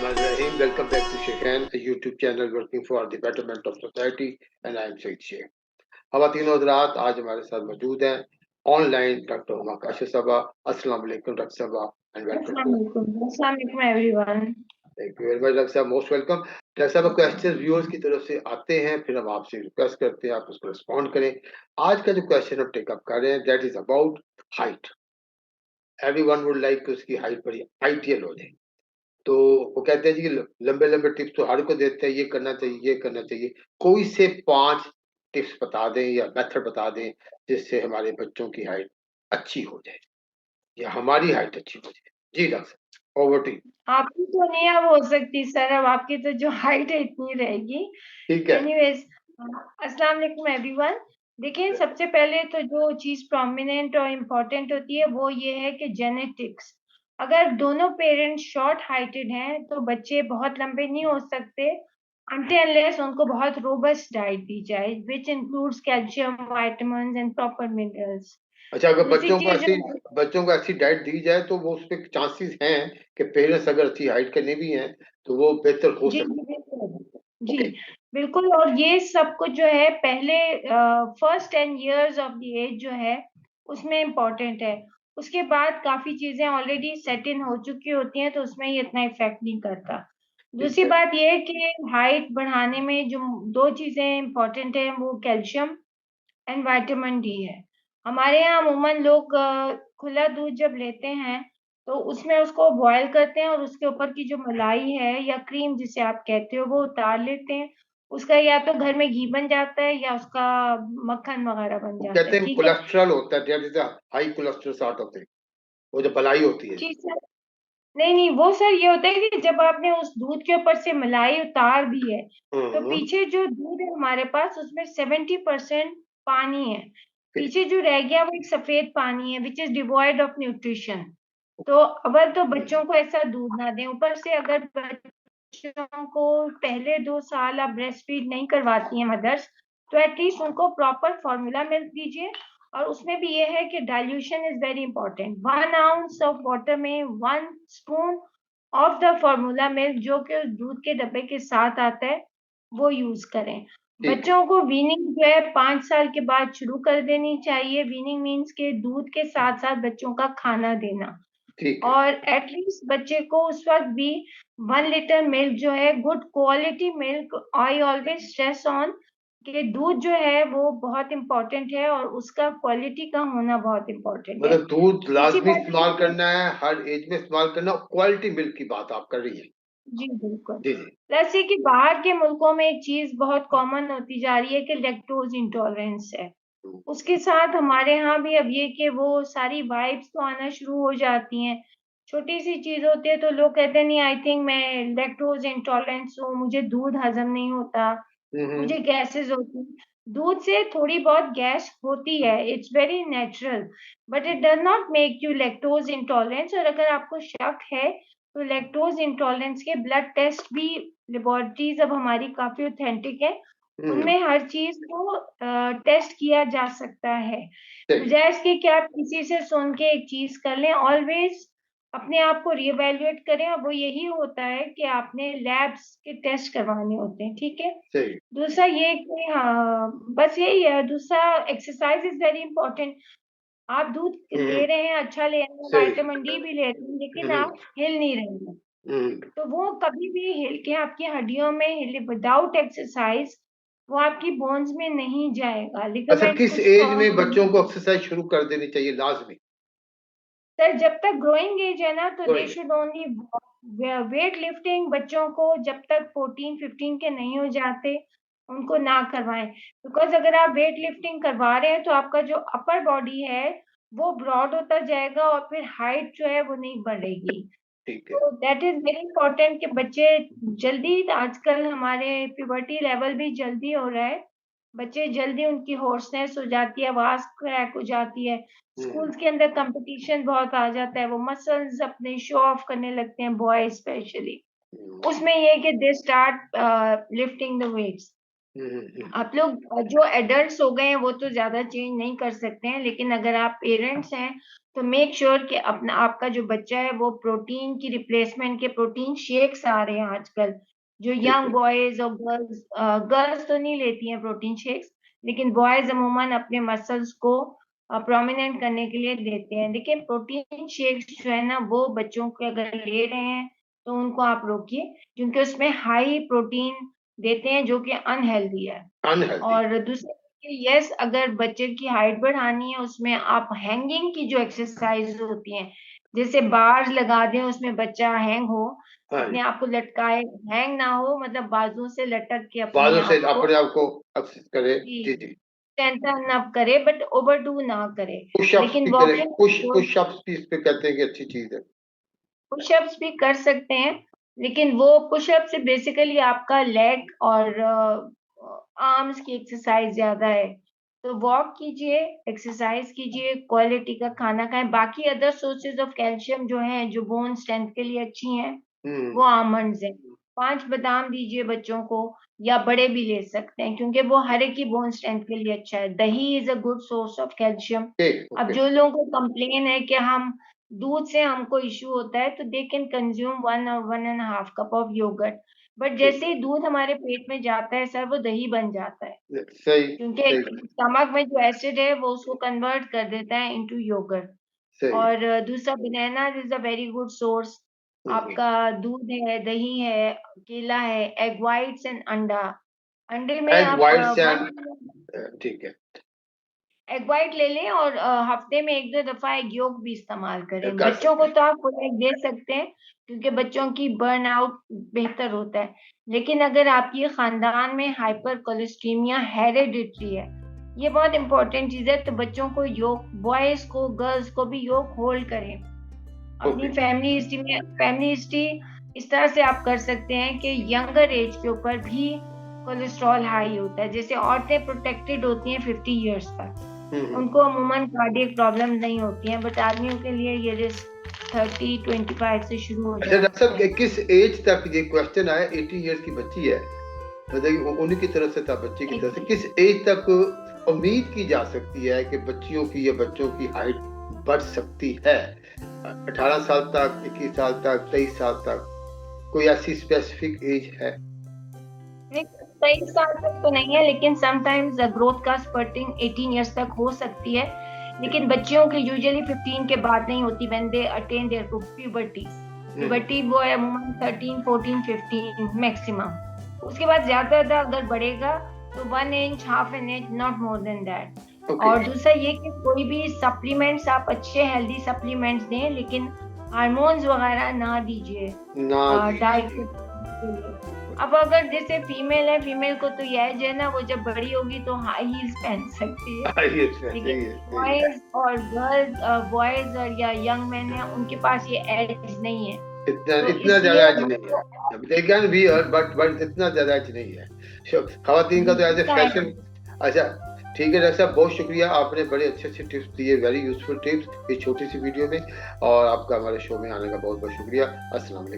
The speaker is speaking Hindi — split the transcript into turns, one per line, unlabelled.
Bismillahirrahmanirrahim. Welcome back to Shekhan, a YouTube channel working for the betterment of society, and I am Said Sheikh. ख़वातीन हज़रात, आज हमारे साथ मौजूद हैं ऑनलाइन डॉक्टर हुमा काशिफ साहबा. अस्सलाम वालेकुम डॉक्टर साहबा एंड वेलकम टू.
अस्सलाम वालेकुम everyone.
Thank you very much doctor साहब, मोस्ट वेलकम. डॉक्टर साहब, क्वेश्चन व्यूअर्स की तरफ से आते हैं, फिर हम आपसे रिक्वेस्ट करते हैं आप उसको रिस्पॉन्ड करें. आज का जो क्वेश्चन हम टेकअप कर रहे हैं that is about height. Everyone would like कि उसकी हाइट बड़ी आइडियल हो जाए. तो वो कहते हैं जी कि लंबे-लंबे टिप्स तो हर कोई देते हैं, ये करना चाहिए, ये करना चाहिए. कोई से 5 टिप्स बता दें या मेथड बता दें, जिससे हमारे बच्चों की हाइट अच्छी हो जाए या हमारी हाइट अच्छी हो जाए. जी डॉक्टर साहब, ओवर टू यू.
आपकी तो नहीं अब हो सकती सर, अब आपकी तो जो हाइट है इतनी रहेगी.
ठीक है.
एनीवेज, अस्सलाम वालेकुम एवरीवन. देखिए, सबसे पहले तो जो चीज प्रोमिनेंट और इम्पोर्टेंट होती है वो ये है कि जेनेटिक्स. अगर दोनों पेरेंट्स शॉर्ट हाइटेड हैं तो बच्चे बहुत लंबे नहीं हो सकते until unless उनको बहुत रोबस्ट डाइट दी जाए which includes calcium, vitamins and proper minerals.
अच्छा, अगर
दूसरी चीज जो
बच्चों को ऐसी डाइट दी जाए तो वो उसपे चांसेस हैं कि पेरेंट्स अगर अच्छी हाइट के नहीं भी हैं, तो वो बेहतर हो
जी
सकते
जी बिल्कुल. जी
ओके.
बिल्कुल. और ये सब कुछ जो है पहले first 10 years of the age जो है उसमें इम्पोर्टेंट है. उसके बाद काफी चीजें ऑलरेडी सेट इन हो चुकी होती हैं तो उसमें ये इतना इफेक्ट नहीं करता.
ठीक
दूसरी
है.
बात ये है कि हाइट बढ़ाने में जो दो चीजें इम्पोर्टेंट है वो कैल्शियम एंड विटामिन डी है. हमारे यहाँ अमूमन लोग खुला दूध जब लेते हैं तो उसमें उसको बॉयल करते हैं और उसके ऊपर की जो मलाई है या क्रीम जिसे आप कहते हो वो उतार लेते हैं. उसका या तो घर में घी बन जाता है या उसका मक्खन वगैरह बन
वो
जाता
कहते
है.
हैं
ठीक है.
कोलेस्ट्रॉल होता है, that is a high cholesterol sort of thing. वो जो मलाई होती है.
जी सर. नहीं नहीं, वो सर ये होता है कि जब आपने उस दूध के ऊपर से मलाई उतार दी है तो
हम्म.
पीछे जो दूध है हमारे पास उसमें 70% पानी है.
ठीक.
पीछे जो रह गया वो एक सफेद पानी है which is devoid of nutrition. तो अगर तो बच्चों को ऐसा दूध ना दें. ऊपर से अगर बच्चों को पहले 2 साल आप ब्रेस्ट फीड नहीं करवाती हैं मदर्स तो एटलीस्ट उनको प्रॉपर फॉर्मूला मिल्क दीजिए. और उसमें भी ये है कि dilution is very important. 1 ounce of water में 1 spoon of the formula milk जो कि उस दूध के डब्बे के साथ आता है वो यूज करें.
ठीक है.
बच्चों को वीनिंग जो है 5 साल के बाद शुरू कर देनी चाहिए. वीनिंग मीन्स के दूध के साथ साथ बच्चों का खाना देना.
ठीक है.
और एटलीस्ट बच्चे को उस वक्त भी 1 लीटर मिल्क जो है good quality milk. I always stress on कि दूध जो है वो बहुत इम्पोर्टेंट है और उसका क्वालिटी का होना बहुत इम्पोर्टेंट है.
मतलब दूध
तीसरी
लाजमी
बात ये
इस्तेमाल
है.
करना है, हर एज में इस्तेमाल करना, और क्वालिटी मिल्क की बात आप कर रही हैं.
जी बिल्कुल.
जी जी.
प्लस ये कि बाहर के मुल्कों में एक चीज बहुत कॉमन होती जा रही है कि लैक्टोज इंटॉलरेंस है.
हम्म.
उसके साथ हमारे यहाँ भी अब ये कि वो सारी वाइब्स तो आना शुरू हो जाती हैं. छोटी सी चीज होती है तो लोग कहते हैं नहीं आई थिंक मैं लैक्टोज इंटॉलरेंस हूँ, मुझे दूध हजम नहीं होता,
हम्म.
मुझे गैसेस होती हैं. दूध से थोड़ी बहुत गैस होती है, it's very natural, but it does not make you lactose intolerance. और अगर आपको शक है तो लैक्टोज इंटॉलरेंस के ब्लड टेस्ट भी लेबोरेटरीज अब हमारी काफी ऑथेंटिक है.
हम्म.
उनमें हर चीज को टेस्ट किया जा सकता है.
सही.
बजाय इसके कि आप किसी से सुन के एक चीज कर लें. ऑलवेज अपने आप को रिएवैल्यूएट करें और वो यही होता है कि आपने लैब्स के टेस्ट करवाने होते हैं. ठीक है.
सही.
दूसरा ये कि हाँ, बस यही है. दूसरा एक्सरसाइज इज वेरी इंपॉर्टेंट. आप दूध
हम्म.
ले रहे हैं, अच्छा ले रहे हैं,
सही.
विटामिन डी भी ले रहे हैं, लेकिन
हम्म.
आप हिल नहीं रहे हैं.
हम्म.
तो वो कभी भी हिल के आपकी हड्डियों में हिले विदाउट एक्सरसाइज वो आपकी बोन्स में नहीं जाएगा.
अच्छा,
लिगामेंट्स
किस
को
एज
स्ट्रॉन्ग
में बच्चों को
नहीं.
एक्सरसाइज शुरू कर देनी चाहिए लाजमी?
सर जब तक ग्रोइंग एज है ना तो दे
कोई.
Should only weight lifting. बच्चों को जब तक 14-15 के नहीं हो जाते उनको ना करवाएं. बिकॉज अगर आप वेट लिफ्टिंग करवा रहे हैं तो आपका जो अपर बॉडी है वो ब्रॉड होता जाएगा और फिर हाइट जो है वो नहीं बढ़ेगी.
ठीक है.
तो दैट इज वेरी इंपॉर्टेंट कि बच्चे जल्दी. आजकल हमारे प्यूबर्टी लेवल भी जल्दी हो रहा है. बच्चे जल्दी उनकी होर्सनेस हो जाती है, आवाज क्रैक हो जाती है.
हम्म.
स्कूल्स के अंदर कंपटीशन बहुत आ जाता है, वो मसल्स अपने शो ऑफ करने लगते हैं, बॉय स्पेशली.
हम्म.
उसमें ये है कि they start lifting the weights. आप लोग जो एडल्ट्स हो गए हैं वो तो ज़्यादा चेंज नहीं कर सकते हैं, लेकिन अगर आप पेरेंट्स हैं तो मेक श्योर कि अपना आपका जो बच्चा है वो प्रोटीन की रिप्लेसमेंट के प्रोटीन शेक्स आ रहे हैं आजकल। जो
ठीक
यंग
है।
बॉयज़ और गर्ल्स तो नहीं लेती हैं प्रोटीन शेक्स, लेकिन बॉयज़ अमूमन अपने मसल्स को प्रोमिनेंट करने के लिए लेते हैं। देखिए प्रोटीन शेक्स जो है ना वो बच्चों के अगर ले रहे हैं तो उनको आप रोकिए, क्योंकि उसमें हाई प्रोटीन देते हैं जो कि अनहेल्दी है।
अनहेल्दी।
और दूसरा यस, अगर बच्चे की हाइट बढ़ानी है उसमें आप हैंगिंग की जो एक्सरसाइज होती हैं, जैसे बार्स लगा दें उसमें बच्चा हैंग हो,
हाँ
अपने
जी।
आप को लटकाए, हैंग ना हो मतलब बाजुओं से लटक के अपने
बालों से
आप को
अपने आप को एक्सरसाइज करे।
जी
जी, जी।
स्ट्रेंथन अप करे, बट ओवरडू ना करे।
पुशअप्स
लेकिन
भी करें,
वॉकिंग
पुशअप्स भी इस पे कहते हैं कि अच्छी चीज़ है।
पुशअप्स भी कर सकते हैं, लेकिन वो पुशअप से बेसिकली आपका लेग और आर्म्स की एक्सरसाइज ज़्यादा है। तो वॉक कीजिए, एक्सरसाइज कीजिए, क्वालिटी का खाना खाएँ। बाकी अदर सोर्सेज़ ऑफ कैल्शियम जो हैं, जो बोन स्ट्रेंथ के लिए अच्छी हैं, वो
हुँ,
आलमंड्स हैं। 5 बादाम दीजिए बच्चों को, या बड़े भी ले सकते हैं क्योंकि वो हर एक की बोन स्ट्रेंथ के लिए अच्छा है। दही is a good source of calcium.
Okay,
अब
ओके।
जो लोगों को कंप्लेन है कि हम दूध से हमको इश्यू होता है, तो दे कैन कंज्यूम 1 और 1 and half cup of yoghurt. But
ठीक
जैसे ही दूध हमारे पेट में जाता है सर, वो दही बन जाता है,
है। सही,
क्योंकि
सही,
स्टमक में जो एसिड है वो उसको कन्वर्ट कर देता है इंटू योगर्ट।
सही।
और दूसरा bananas is a very good source.
हुँ, हुँ।
आपका दूध है, दही है, केला है, एग व्हाइट्स एंड अंडा। अंडे में
एग
आप
व्हाइट्स
1
एंड ठीक है।
एग व्हाइट ले लें और हफ्ते में 1-2 दफ़ा एग योक भी इस्तेमाल करें।
कर
बच्चों
सकते
को
हैं।
तो आप फुल एग दे सकते हैं, क्योंकि बच्चों की बर्नआउट बेहतर होता है। लेकिन अगर आपके ख़ानदान में हाइपर कोलेस्टेमिया हेरेडिटरी है, ये बहुत इम्पोर्टेंट चीज़ है, तो बच्चों को योक बॉयज़ को, गर्ल्स को भी योक होल्ड करें। अपनी
ओके।
फैमिली हिस्ट्री इस तरह से आप कर सकते हैं कि यंगर एज के ऊपर भी कोलेस्ट्रॉल हाई होता है। जैसे औरतें प्रोटेक्टेड होती हैं 50 इयर्स
हुँ,
तक,
हुँ।
उनको अमूमन कार्डियक प्रॉब्लम नहीं होती हैं, बट आदमियों के लिए ये रिस्क 30-25 से शुरू हो
अच्छा डॉक्टर
जाते
साहब,
हैं।
किस एज तक ये क्वेश्चन आया? 80 इयर्स की बच्ची है, मतलब उन्हीं की तरफ से था, बच्ची की तरफ से, किस एज तक उम्मीद की जा सकती है कि बच्चियों की या बच्चों की हाइट बढ़ सकती है? 18 साल तक, 21 साल तक, 23 साल तक, कोई ऐसी स्पेसिफिक एज है?
नहीं, 23 साल तक तो नहीं है, लेकिन समटाइम्स ग्रोथ का स्पर्टिंग 18 इयर्स तक हो सकती है। लेकिन बच्चियों की यूजुअली 15 के बाद नहीं होती, when they attain their puberty.
हुँ,
प्यूबर्टी वो है अमूमन 13, 14, 15 मैक्सिमम। उसके बाद ज़्यादा अगर बढ़ेगा तो 1 inch, half an inch, not more than that.
Okay.
और दूसरा ये कि कोई भी सप्लीमेंट्स आप अच्छे हेल्दी सप्लीमेंट्स दें, लेकिन हार्मोन्स वगैरह ना दीजिए
ना
डाइट
दीजिए।
के लिए। अब अगर जैसे फीमेल है, फीमेल को तो यह एज है ना, वो जब बड़ी होगी तो हाई हील्स पहन सकती है।
ये सही
लेकिन
है, सही है।
बॉयज़ और गर्ल्स बॉयज़ और या यंग मैन हैं, उनके पास ये एज नहीं है।
इतना
तो
इतना
इसलिए
ज़्यादा एज नहीं
उनको
है। दे कैन वियर बट इतना ज़्यादा एज नहीं है। खवातीन का तो एज़ ए
जितना है
फैशन। अच्छा, ठीक है डॉक्टर साहब, बहुत शुक्रिया, आपने बड़े अच्छे-अच्छे टिप्स दिए, वेरी यूज़फुल टिप्स, ये छोटी-सी वीडियो में, और आपका हमारे शो में आने का बहुत-बहुत शुक्रिया। अस्सलाम वालेकुम।